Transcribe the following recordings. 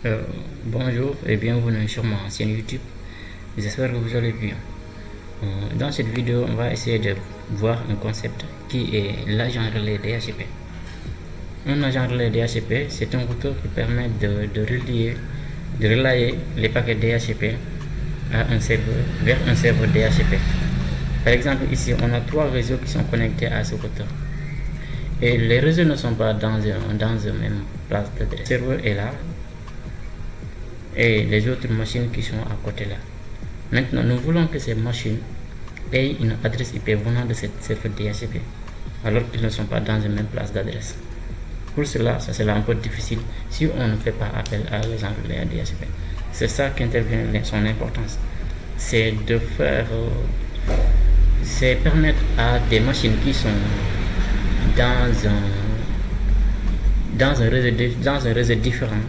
Euh, Bonjour et bienvenue sur ma chaîne YouTube. J'espère que vous allez bien. Dans cette vidéo, on va essayer de voir un concept qui est l'agent relais DHCP. Un agent relais DHCP, c'est un routeur qui permet de relayer les paquets DHCP à un serveur, vers un serveur DHCP. Par exemple, ici, on a 3 réseaux qui sont connectés à ce routeur. Et les réseaux ne sont pas dans une même place d'adresse. Le serveur est là et les autres machines qui sont à côté là. Maintenant, nous voulons que ces machines aient une adresse IP venant de cette serveur DHCP, alors qu'ils ne sont pas dans une même place d'adresse. Pour cela, ça sera un peu difficile si on ne fait pas appel à l'agent relais DHCP. C'est ça qu'intervient son importance. C'est de faire, c'est permettre à des machines qui sont dans un réseau différent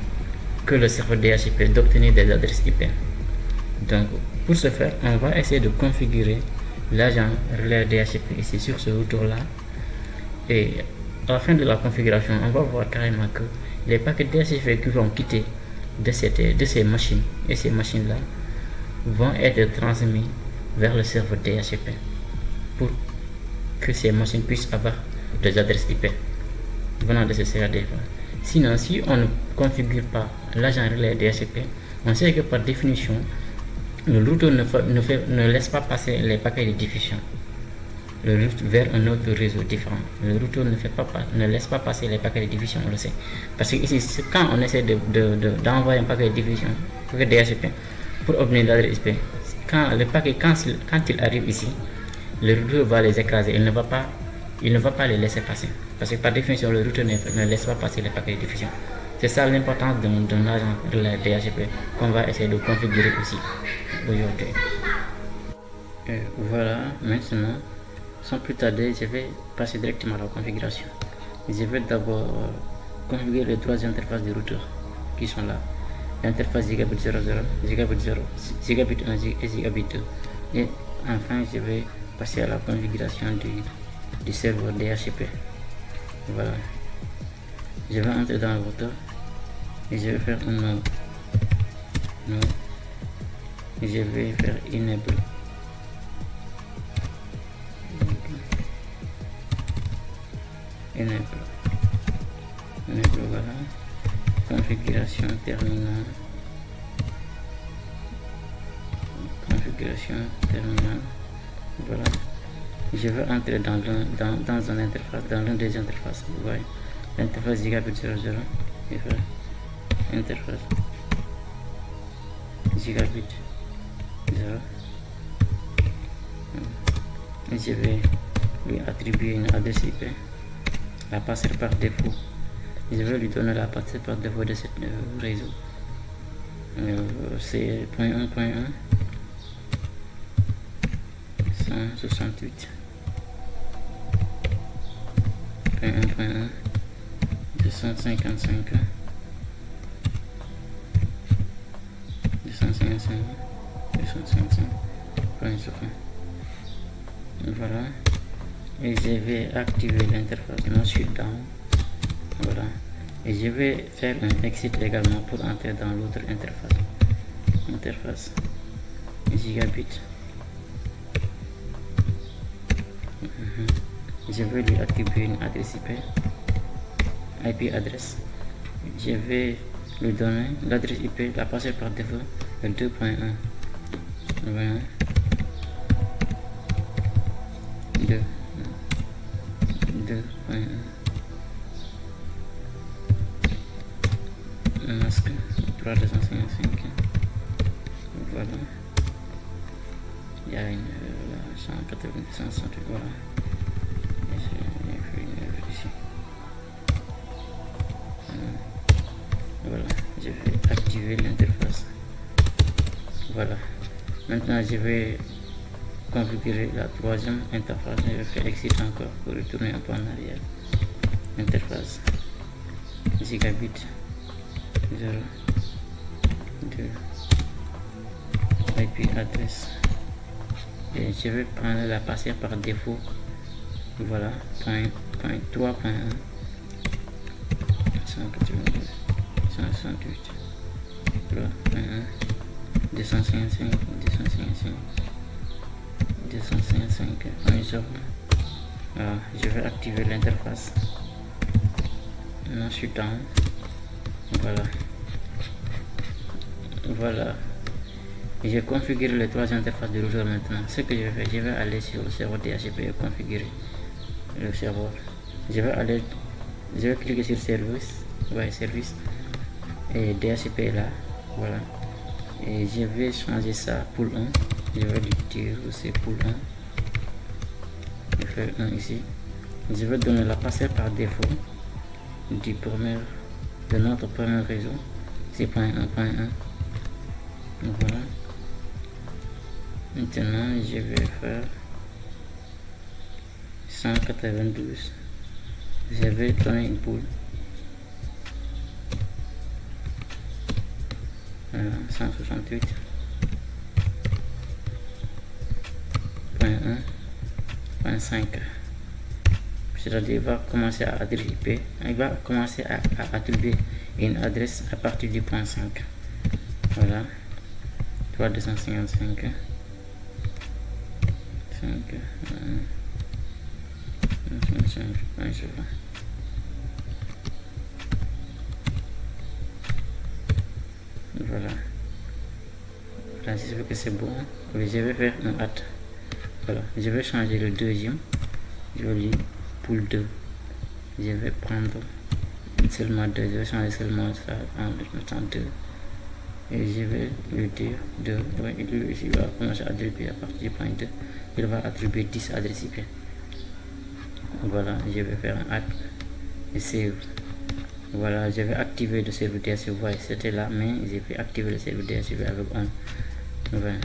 que le serveur DHCP d'obtenir des adresses IP. Donc, pour ce faire, on va essayer de configurer l'agent relais DHCP ici sur ce routeur là, et à la fin de la configuration, on va voir carrément que les paquets DHCP qui vont quitter de ces machines et ces machines là vont être transmis vers le serveur DHCP pour que ces machines puissent avoir des adresses IP venant de ce serveur DHCP. Sinon, si on ne configure pas l'agent relais DHCP, on sait que par définition, le routeur ne laisse pas passer les paquets de diffusion vers un autre réseau différent. Le routeur ne laisse pas passer les paquets de diffusion, on le sait. Parce que ici, quand on essaie d'envoyer un paquet de diffusion, paquet DHCP, pour obtenir l'adresse IP, quand il arrive ici, le routeur va les écraser, il ne va pas les laisser passer. Parce que par définition, le routeur ne laisse pas passer les paquets de diffusion. C'est ça l'importance d'un agent de la DHCP qu'on va essayer de configurer aussi aujourd'hui. Voilà, maintenant, sans plus tarder, je vais passer directement à la configuration. Je vais d'abord configurer les 3 interfaces du routeur qui sont là. L'interface gigabit 00, gigabit 0, gigabit 1 et gigabit 2. Et enfin, je vais passer à la configuration du serveur DHCP. Voilà. Je vais entrer dans le routeur et je vais faire un nom. Et je vais faire enable. Enable, voilà. Configuration terminale. Voilà. Je vais entrer dans un interface, dans l'une des interfaces. Vous voyez, l'interface gigabit 00 et faire interface gigabit 0. Et je vais lui attribuer une adresse IP, la passer par défaut. Je vais lui donner la passer par défaut de ce réseau. C'est 0.1.1 168 1.1 255 voilà, et je vais activer l'interface no shutdown. Voilà, et je vais faire un exit également pour entrer dans l'autre interface gigabit. Je vais lui attribuer une adresse IP adresse. Je vais lui donner l'adresse IP, la passer par défaut, le 2.1. Voilà. 2.1. Masque 3255. Voilà. Il y a une 180, voilà. Voilà, je vais activer l'interface. Voilà, maintenant je vais configurer la 3e interface. Je vais faire exit encore pour retourner un peu en arrière. Interface gigabit 0 2 IP adresse, et je vais prendre la passer par défaut. Voilà, 3.1 192 168 255, 255. Voilà, je vais activer l'interface. Maintenant, je suis dans. Voilà. J'ai configuré les trois interfaces de routeur maintenant. Ce que je vais faire, je vais aller sur le serveur DHCP et configurer le serveur. Je vais cliquer sur service, service, et DHCP est là, voilà. Et je vais changer ça pool 1. Je vais lui dire c'est pool 1. Je fais 1 ici. Je vais donner la passerelle par défaut de notre premier réseau. C'est .1.1. Voilà. Maintenant, je vais faire 192. Je vais donner une pool. 168.1.5. C'est-à-dire, il va commencer à attribuer, une adresse à partir du point 5. Voilà. 3255. 5. Voilà. Là, j'espère que c'est bon. Oui, je vais faire un add. Voilà. Je vais changer le deuxième. Je vais lire pool 2. Je vais prendre seulement 2. Je vais changer seulement ça en mettant 2. Et je vais lui dire 2. Ouais, il va commencer à attribuer à partir du point 2. Il va attribuer 10 adresses IP. Voilà, je vais faire un add et save. Voilà, je vais activer le serveur DHCP. Vous voyez, c'était là, mais j'ai fait activer le serveur DHCP avec on. Voilà.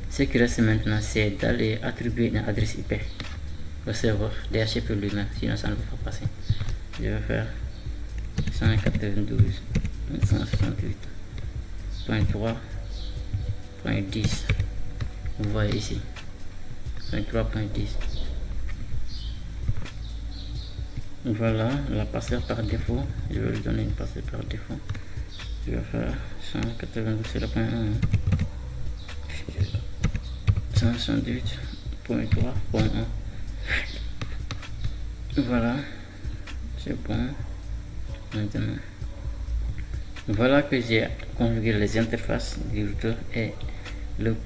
Ce qui reste maintenant, c'est d'aller attribuer une adresse IP au serveur DHCP lui-même, sinon ça ne va pas passer. Je vais faire 192.168.3.10. Vous voyez ici, 3.10. Voilà la passerelle par défaut. Je vais lui donner une passerelle par défaut. Je vais faire 192, c'est le point 1. 168.3.1. Voilà, c'est bon. Maintenant, voilà que j'ai configuré les interfaces du routeur et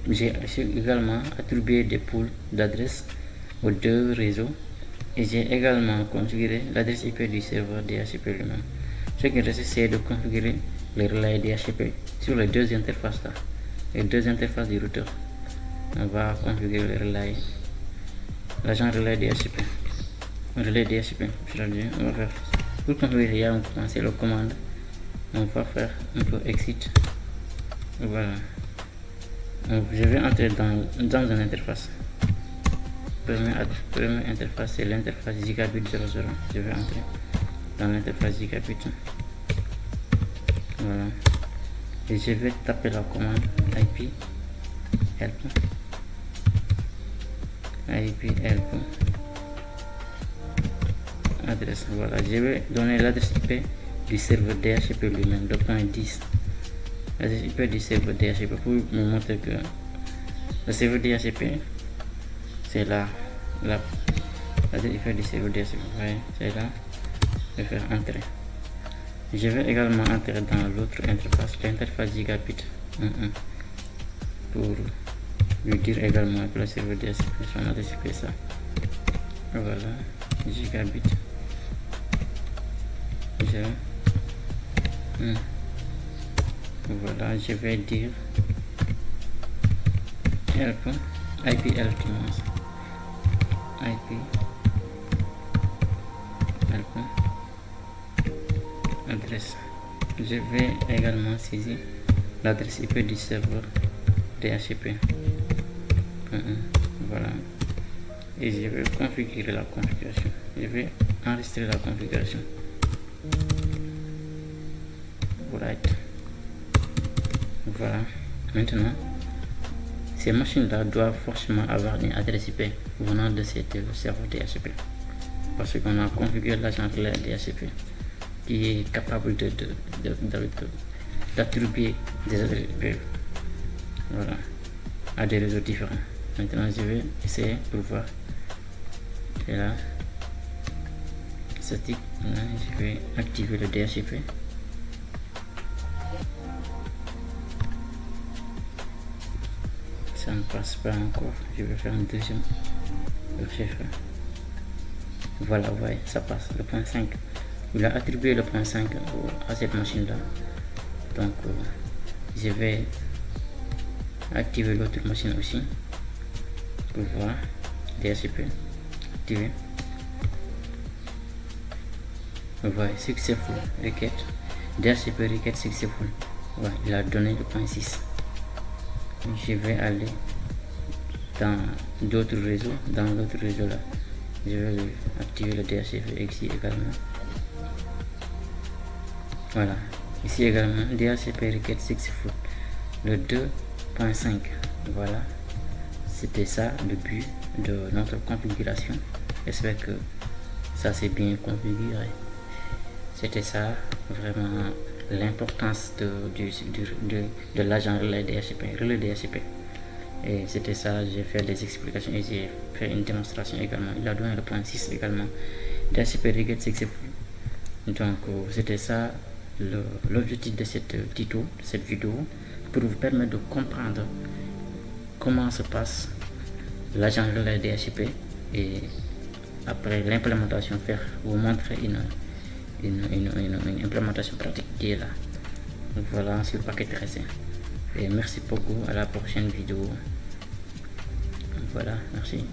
j'ai également attribué des pools d'adresses aux deux réseaux. Et j'ai également configuré l'adresse IP du serveur DHCP lui-même. Ce qui reste, c'est de configurer les relais DHCP sur les deux interfaces là, les deux interfaces du routeur. On va configurer les relais, l'agent relais DHCP, relais DHCP. On va faire pour configurer, on va commencer la commande. On va faire un peu exit. Voilà. Donc, je vais entrer dans une interface. Première interface, c'est l'interface gigabit 00. Je vais entrer dans l'interface gigabit. Voilà. Et je vais taper la commande IP help. Adresse. Voilà. Je vais donner l'adresse IP du serveur DHCP lui-même, le point 10. L'adresse IP du serveur DHCP pour me montrer que le serveur DHCP, c'est là, l'adresse IP du serveur DHCP, c'est là. Je vais faire entrer. Je vais également entrer dans l'autre interface, l'interface gigabit 11, pour lui dire également que le serveur DHCP, son adresse IP, ça. Voilà, gigabit. Voilà, je vais dire help, IP help, IP help, adresse. Je vais également saisir l'adresse IP du serveur DHCP. Voilà. Et je vais configurer la configuration. Je vais enregistrer la configuration. Voilà. Maintenant, ces machines-là doivent forcément avoir une adresse IP venant de cette serveur DHCP. Parce qu'on a configuré l'agent relais DHCP qui est capable d'attribuer des adresses IP, voilà, à des réseaux différents. Maintenant je vais essayer pour voir. Et là, statique, je vais activer le DHCP. Ça ne passe pas encore, je vais faire un deuxième chiffre. Voilà, vous voyez, ça passe. Le point 5, il a attribué le point 5 à cette machine là. Donc je vais activer l'autre machine aussi pour voir. DHCP activé. Vous voyez, successful requête, DHCP requête successful. Voilà, il a donné le point 6. Je vais aller dans d'autres réseaux, dans l'autre réseau là, je vais activer le DHCP ici également. Voilà, ici également DHCP requête successful, le 2.5. voilà, c'était ça le but de notre configuration. J'espère que ça c'est bien configuré. C'était ça vraiment l'importance de l'agent relais DHCP. Et c'était ça, j'ai fait des explications et j'ai fait une démonstration également. Il a donné le point 6 également, DHCP requête successful. Donc c'était ça l'objectif de cette tuto, de cette vidéo, pour vous permettre de comprendre comment se passe l'agent relais DHCP, et après l'implémentation faire vous montrer une implémentation pratique qui est là. Voilà sur paquet tracé. Et merci beaucoup, à la prochaine vidéo. Voilà, merci.